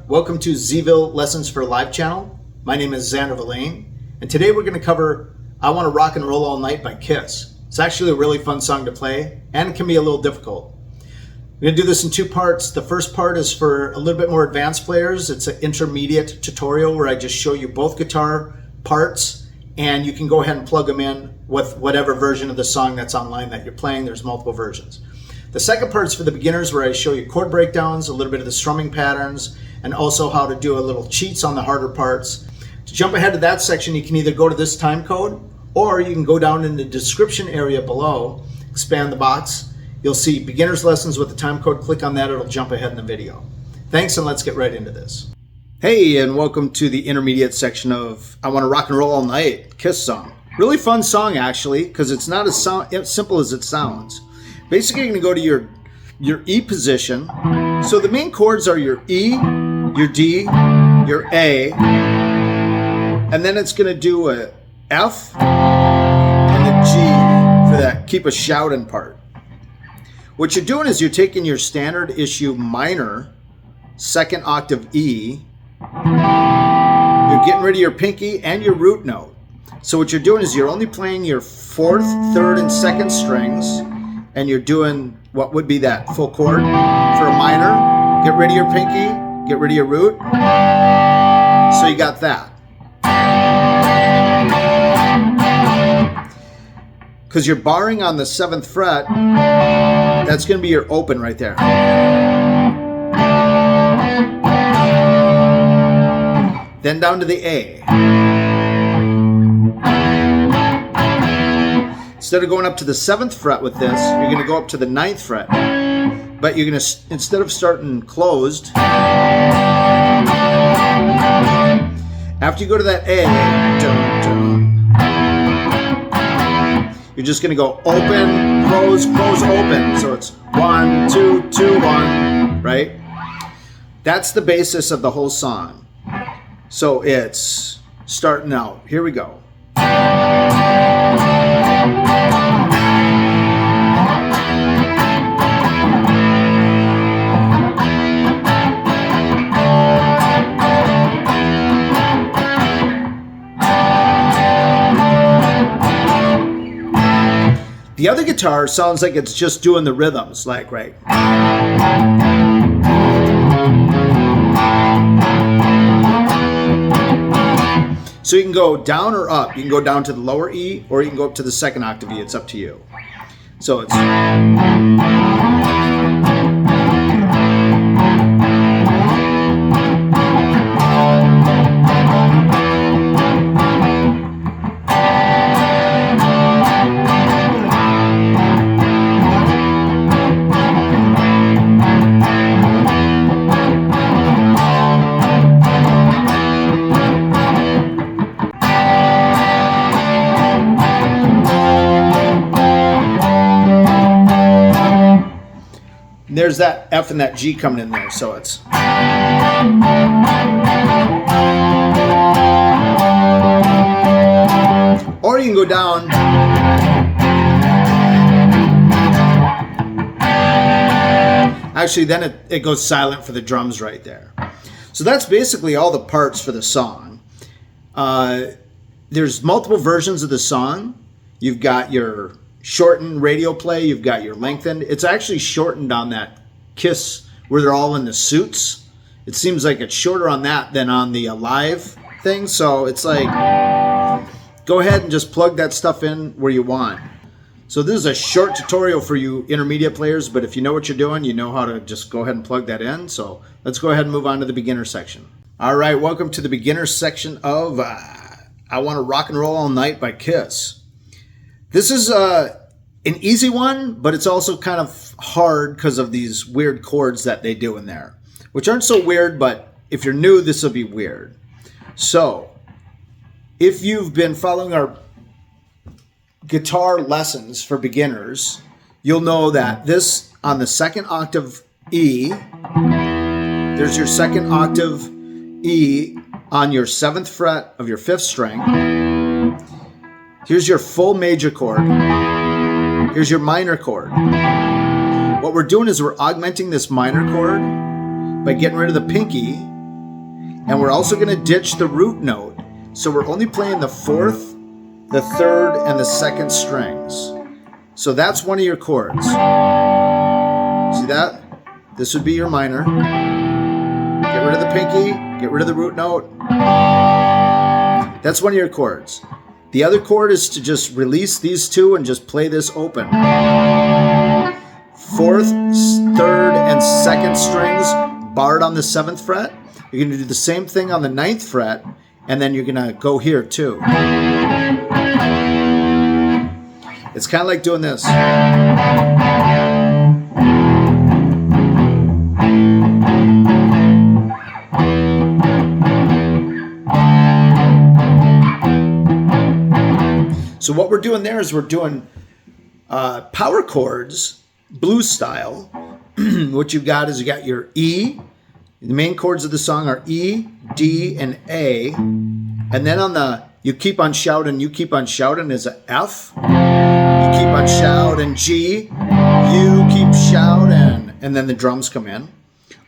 Welcome to Zville Lessons for Live channel. My name is Xander Villain, and today we're going to cover I Want to Rock and Roll All Night by Kiss. It's actually a really fun song to play, and it can be a little difficult. We're going to do this in two parts. The first part is for a little bit more advanced players. It's an intermediate tutorial where I just show you both guitar parts, and you can go ahead and plug them in with whatever version of the song that's online that you're playing. There's multiple versions. The second part is for the beginners, where I show you chord breakdowns, a little bit of the strumming patterns, and also how to do a little cheats on the harder parts. To jump ahead to that section, you can either go to this time code, or you can go down in the description area below, expand the box. You'll see beginner's lessons with the time code. Click on that, it'll jump ahead in the video. Thanks, and let's get right into this. Hey, and welcome to the intermediate section of I Want to Rock and Roll All Night, Kiss song. Really fun song, actually, because it's not as simple as it sounds. Basically, you're going to go to your E position. So the main chords are your E, your D, your A, and then it's going to do a F and a G for that keep a shouting part. What you're doing is you're taking your standard issue minor, second octave E, you're getting rid of your pinky and your root note. So what you're doing is you're only playing your fourth, third, and second strings, and you're doing what would be that full chord for a minor. Get rid of your pinky, get rid of your root. So you got that. Because you're barring on the 7th fret, that's going to be your open right there. Then down to the A. Instead of going up to the 7th fret with this, you're going to go up to the 9th fret. But you're going to, instead of starting closed, after you go to that A, dun, dun, you're just going to go open, close, close, open. So it's 1, 2, 2, 1, right? That's the basis of the whole song. So it's starting out. Here we go. The other guitar sounds like it's just doing the rhythms, like, right? So you can go down or up. You can go down to the lower E, or you can go up to the second octave E. It's up to you. So it's... There's that F and that G coming in there, so it's... Or you can go down... Actually, then it goes silent for the drums right there. So that's basically all the parts for the song. There's multiple versions of the song. You've got your shortened radio play, you've got your lengthened. It's actually shortened on that Kiss where they're all in the suits. It seems like it's shorter on that than on the live thing. So it's like, go ahead and just plug that stuff in where you want. So this is a short tutorial for you intermediate players, but if you know what you're doing, you know how to just go ahead and plug that in. So let's go ahead and move on to the beginner section. All right, welcome to the beginner section of I Want to Rock and Roll All Night by Kiss. This is an easy one, but it's also kind of hard because of these weird chords that they do in there, which aren't so weird, but if you're new, this will be weird. So if you've been following our guitar lessons for beginners, you'll know that this on the second octave E, there's your second octave E on your 7th fret of your 5th string. Here's your full major chord. Here's your minor chord. What we're doing is we're augmenting this minor chord by getting rid of the pinky And we're also going to ditch the root note. So we're only playing the fourth, the third, and the second strings. So that's one of your chords. See that? This would be your minor. Get rid of the pinky, get rid of the root note. That's one of your chords. The other chord is to just release these two and just play this open. Fourth, third, and second strings barred on the 7th fret. You're going to do the same thing on the 9th fret, and then you're going to go here too. It's kind of like doing this. So what we're doing there is we're doing power chords, blues style. What you've got is you got your E. The main chords of the song are E, D, and A. And then on the you keep on shouting is a F. You keep on shouting G. You keep shouting, and then the drums come in.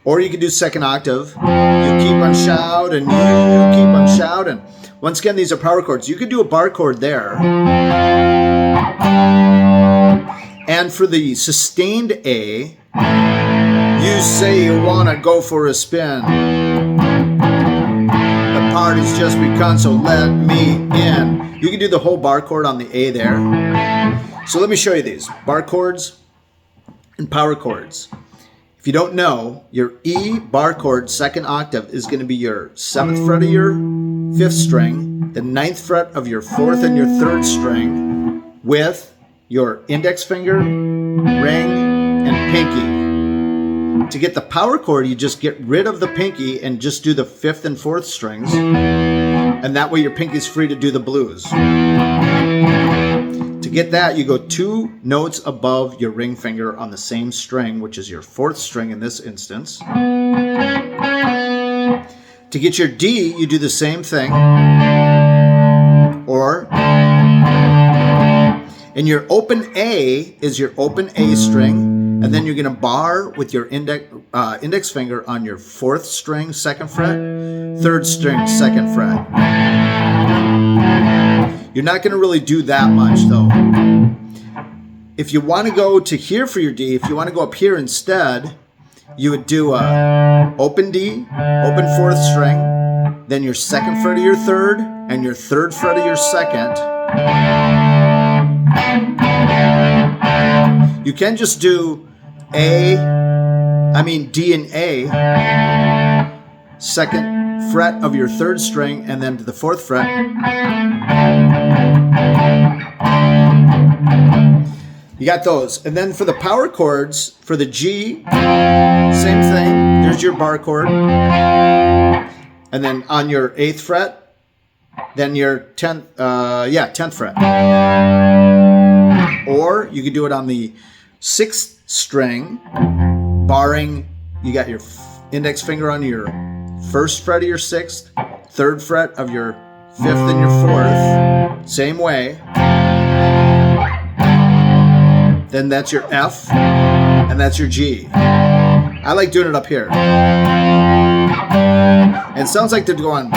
Or you can do second octave. You keep on shouting, you keep on shouting. Once again, these are power chords. You could do a bar chord there. And for the sustained A, you say you want to go for a spin. The party's just begun, so let me in. You can do the whole bar chord on the A there. So let me show you these. Bar chords and power chords. If you don't know, your E bar chord second octave is going to be your 7th fret of your 5th string, the 9th fret of your 4th and your 3rd string, with your index finger, ring, and pinky. To get the power chord, you just get rid of the pinky and just do the 5th and 4th strings, and that way your pinky's free to do the blues. To get that, you go 2 notes above your ring finger on the same string, which is your 4th string in this instance. To get your D, you do the same thing. Or, and your open A is your open A string, and then you're going to bar with your index finger on your 4th string, 2nd fret, 3rd string, 2nd fret. You're not going to really do that much though. If you want to go to here for your D, if you want to go up here instead, you would do a open D, open 4th string, then your 2nd fret of your 3rd, and your 3rd fret of your 2nd. You can just do D and A, 2nd fret of your 3rd string, and then to the 4th fret. You got those. And then for the power chords, for the G, same thing. There's your bar chord. And then on your 8th fret, then your 10th fret. Or you could do it on the 6th string, barring, you got your index finger on your 1st fret of your 6th, 3rd fret of your 5th and your 4th, same way. Then that's your F, and that's your G. I like doing it up here. And it sounds like they're going,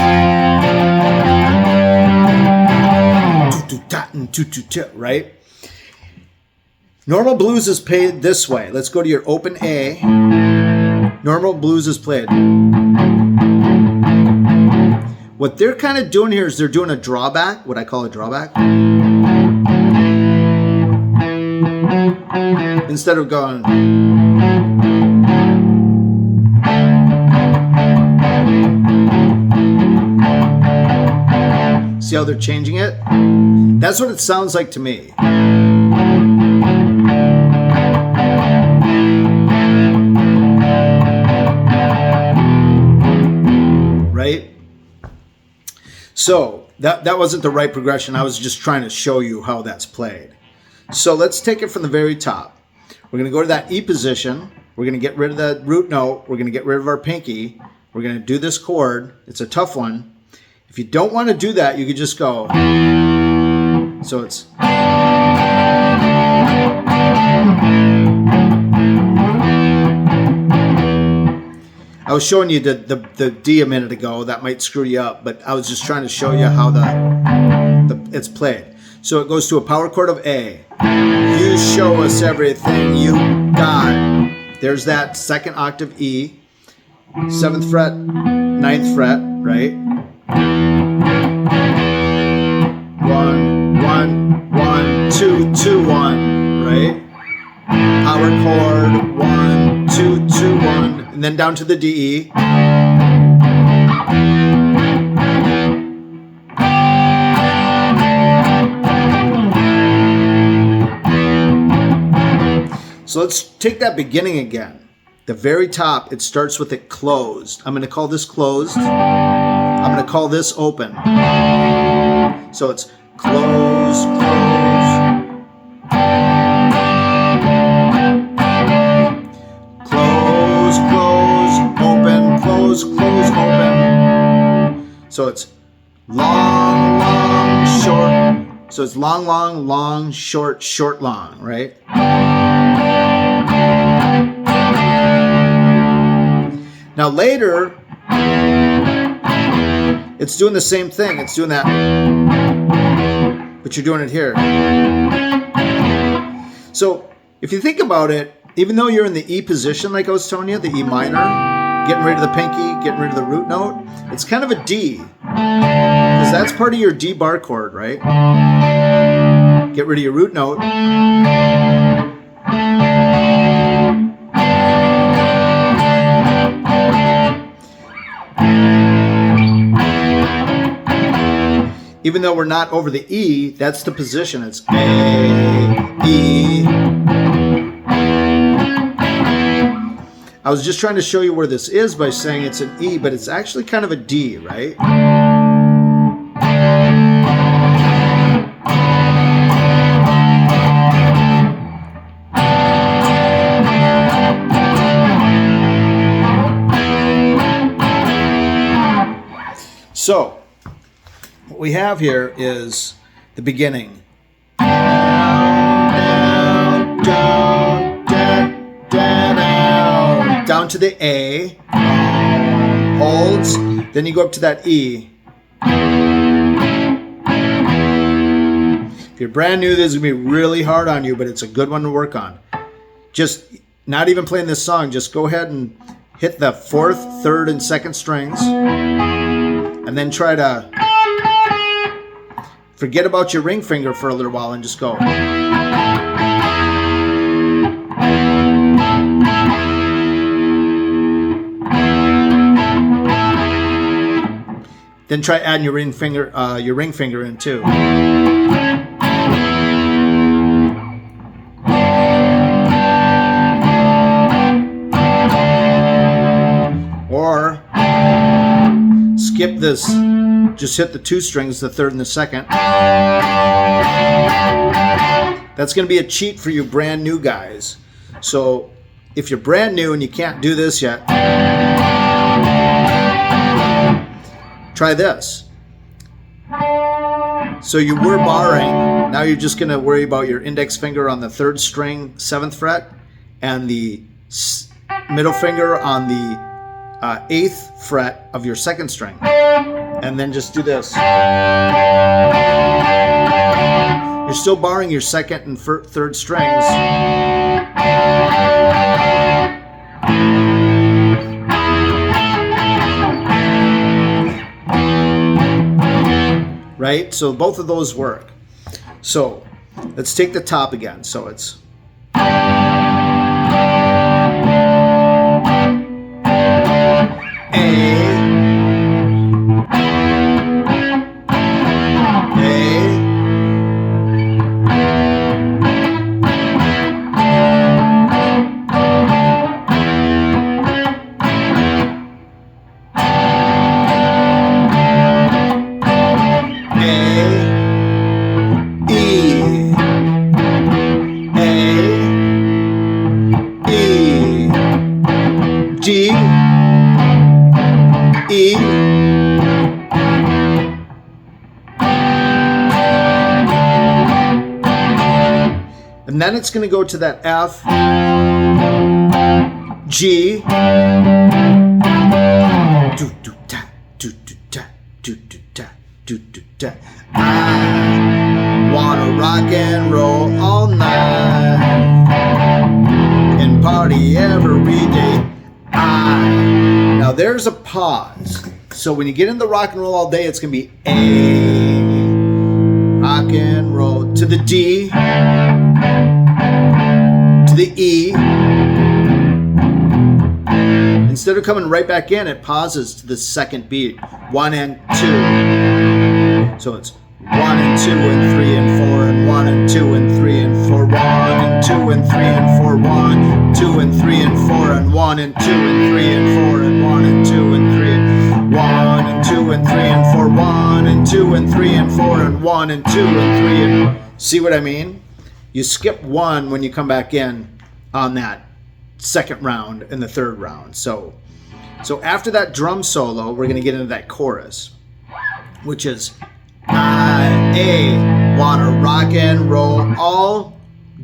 right? Normal blues is played this way. Let's go to your open A. Normal blues is played. What they're kind of doing here is they're doing a drawback, what I call a drawback. Instead of going, see how they're changing it? That's what it sounds like to me. Right? So that wasn't the right progression. I was just trying to show you how that's played. So let's take it from the very top. We're going to go to that E position. We're going to get rid of the root note. We're going to get rid of our pinky. We're going to do this chord. It's a tough one. If you don't want to do that, you could just go. So it's. I was showing you the D a minute ago. That might screw you up, but I was just trying to show you how it's played. So it goes to a power chord of A. You show us everything you got. There's that second octave E, 7th fret, 9th fret, right? 1, 1, 1, 2, 2, 1, right? Power chord, 1, 2, 2, 1, and then down to the D, E. So let's take that beginning again. The very top, it starts with it closed. I'm going to call this closed. I'm going to call this open. So it's close, close. Close, close, open, close, close, open. So it's long, long, short. So it's long, long, long, short, short, long, right? Now later, it's doing the same thing. It's doing that, but you're doing it here. So if you think about it, even though you're in the E position, like I was telling you, the E minor, getting rid of the pinky, getting rid of the root note, it's kind of a D, because that's part of your D bar chord, right? Get rid of your root note. Even though we're not over the E, that's the position. It's A, E. I was just trying to show you where this is by saying it's an E, but it's actually kind of a D, right? So, what we have here is the beginning. Down, down, down, down, down, down to the A, holds, then you go up to that E. If you're brand new, this is going to be really hard on you, but it's a good one to work on. Just not even playing this song, just go ahead and hit the 4th, 3rd, and 2nd strings, and then try to forget about your ring finger for a little while and just go. Then try adding your ring finger in too. Or skip this. Just hit the 2 strings, the 3rd and the 2nd. That's going to be a cheat for you brand new guys. So if you're brand new and you can't do this yet, try this. So you were barring. Now you're just going to worry about your index finger on the 3rd string, 7th fret, and the middle finger on the 8th fret of your 2nd string. And then just do this. You're still barring your 2nd and 3rd strings. Right? So both of those work. So let's take the top again. So it's G, E, and then it's going to go to that F, G, Do do da, do do da, do do da, do do da. I wanna rock and roll all night and party every day. Now there's a pause. So when you get in the rock and roll all day, it's gonna be A, rock and roll, to the D, to the E. Instead of coming right back in, it pauses to the second beat. 1 and 2. So it's 1 and 2 and 3 and 4 and 1 and 2 and 3 and 4, 1 and 2 and 3 and 4, 1, 2 and 3 and 4 and 1 and 2 and 3 and 4 and 1 and 2 and 3 and 1 and 2 and 3 and 4, 1 and 2 and 3 and 4 and 1 and 2 and 3 and... See what I mean? You skip 1 when you come back in on that second round and the third round. So after that drum solo, we're going to get into that chorus, which is I wanna rock and roll all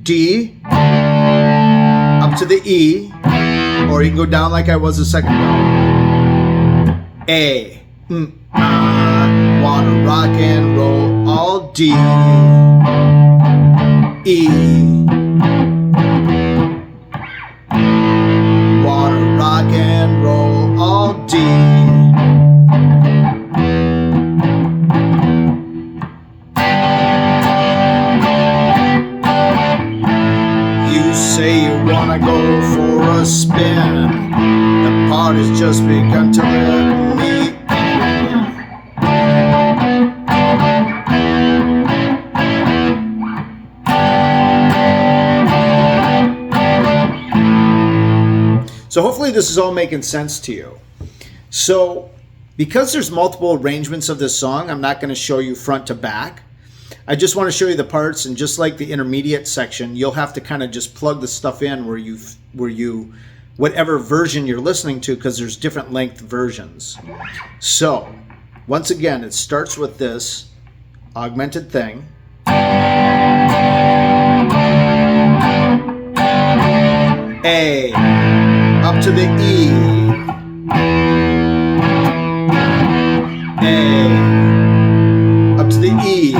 D up to the E, or you can go down like I was a second ago. A, I wanna rock and roll all D, E, wanna rock and roll all D. Say you wanna go for a spin, the party's just begun to let me in. So hopefully this is all making sense to you. So because there's multiple arrangements of this song, I'm not going to show you front to back. I just want to show you the parts, and just like the intermediate section, you'll have to kind of just plug the stuff in where you whatever version you're listening to, because there's different length versions. So once again, it starts with this augmented thing. A up to the E. A up to the E.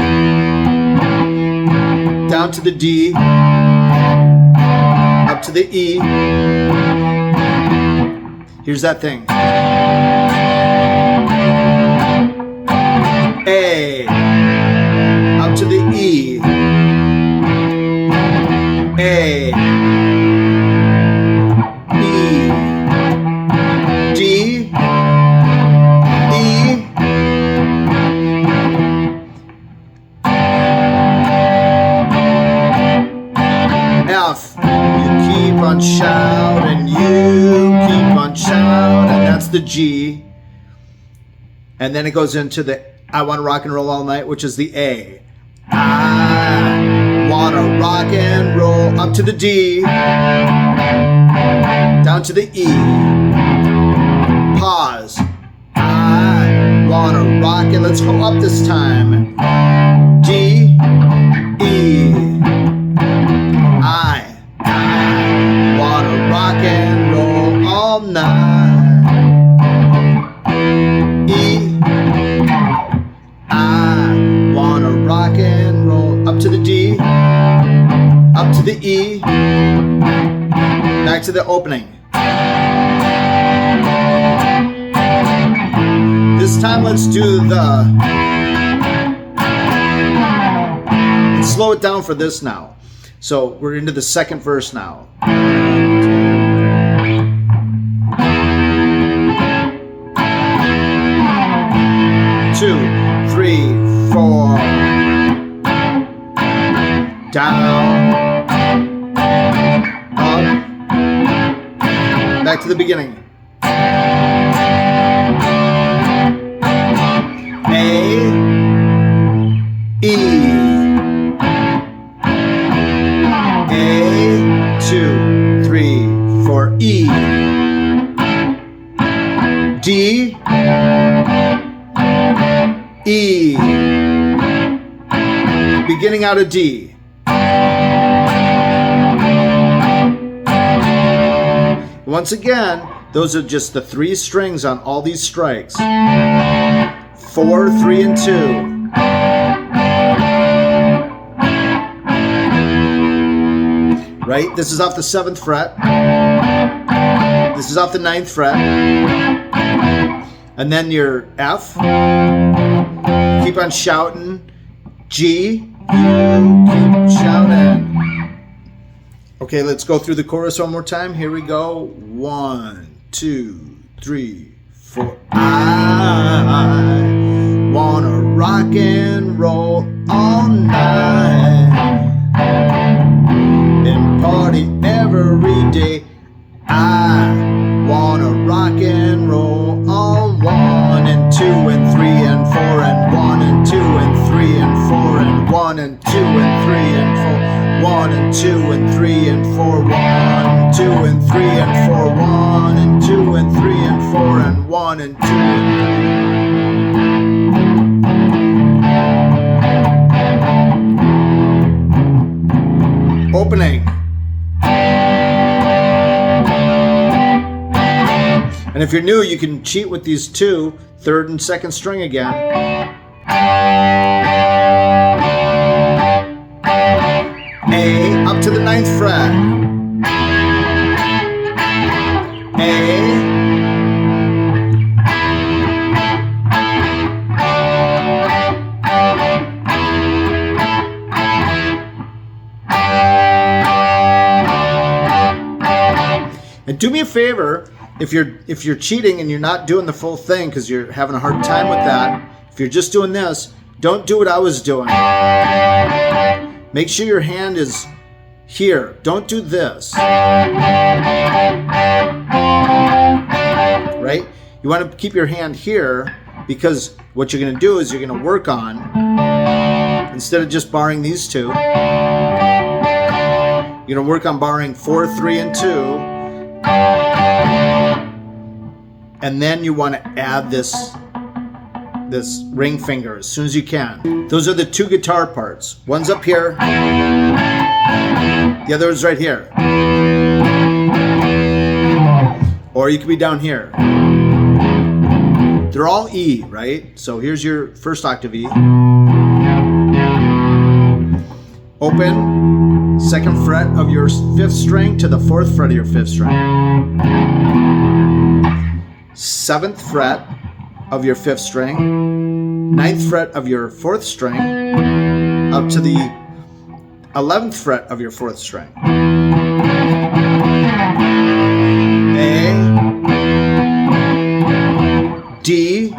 Down to the D, up to the E. Here's that thing. A, up to the E. A, E, D, E. F, you keep on shouting, you keep on shouting, that's the G. And then it goes into the I wanna rock and roll all night, which is the A. I wanna rock and roll, up to the D, down to the E. Pause. I wanna rock it, let's go up this time. D, E. I wanna rock and roll all night. E, I wanna rock and roll, up to the D, up to the E, back to the opening. This time let's do let's slow it down for this now. So we're into the second verse now. 2, 3, 4. Down, up, back to the beginning. A, E. A, 2, 3, 4, E. D, E. Beginning out of D. Once again, Those are just the 3 strings on all these strikes. 4, 3, and 2. Right? This is off the 7th fret. This is off the 9th fret. And then your F. Keep on shouting. G. You keep shouting. Okay, let's go through the chorus one more time. Here we go. 1, 2, 3, 4. I wanna rock and roll all night and party every day. I wanna rock and roll on 1 and 2 and 3 and 4 and 1 and 2 and 3 and 4 and 1 and 2 and 3 and 4. 1 and 2 and 3 and 4. 1, 2 and 3 and 4. 1 and 2 and 3 and 4 and 1 and 2 and 3. Opening. And if you're new, you can cheat with these 2, 3rd and 2nd string again. A up to the 9th fret. A. And do me a favor, if you're cheating and you're not doing the full thing because you're having a hard time with that, if you're just doing this, don't do what I was doing. Make sure your hand is here. Don't do this. Right? You want to keep your hand here because what you're going to do is you're going to work on, instead of just barring these 2, you're going to work on barring 4, 3, and 2. And then you want to add this ring finger as soon as you can. Those are the 2 guitar parts. One's up here. The other is right here. Or you could be down here. They're all E, right? So here's your first octave E. Open 2nd fret of your 5th string to the 4th fret of your 5th string. 7th fret of your 5th string, 9th fret of your 4th string, up to the 11th fret of your 4th string. A, D,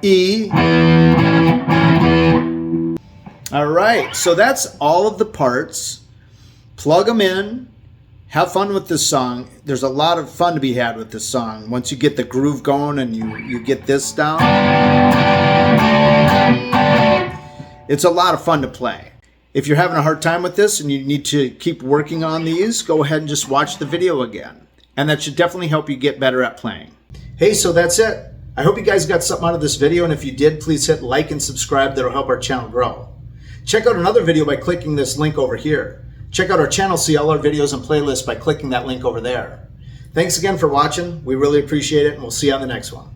E. All right, so that's all of the parts. Plug them in. Have fun with this song. There's a lot of fun to be had with this song. Once you get the groove going and you get this down, it's a lot of fun to play. If you're having a hard time with this and you need to keep working on these, go ahead and just watch the video again. And that should definitely help you get better at playing. Hey, so that's it. I hope you guys got something out of this video, and if you did, please hit like and subscribe. That'll help our channel grow. Check out another video by clicking this link over here. Check out our channel, see all our videos and playlists by clicking that link over there. Thanks again for watching. We really appreciate it, and we'll see you on the next one.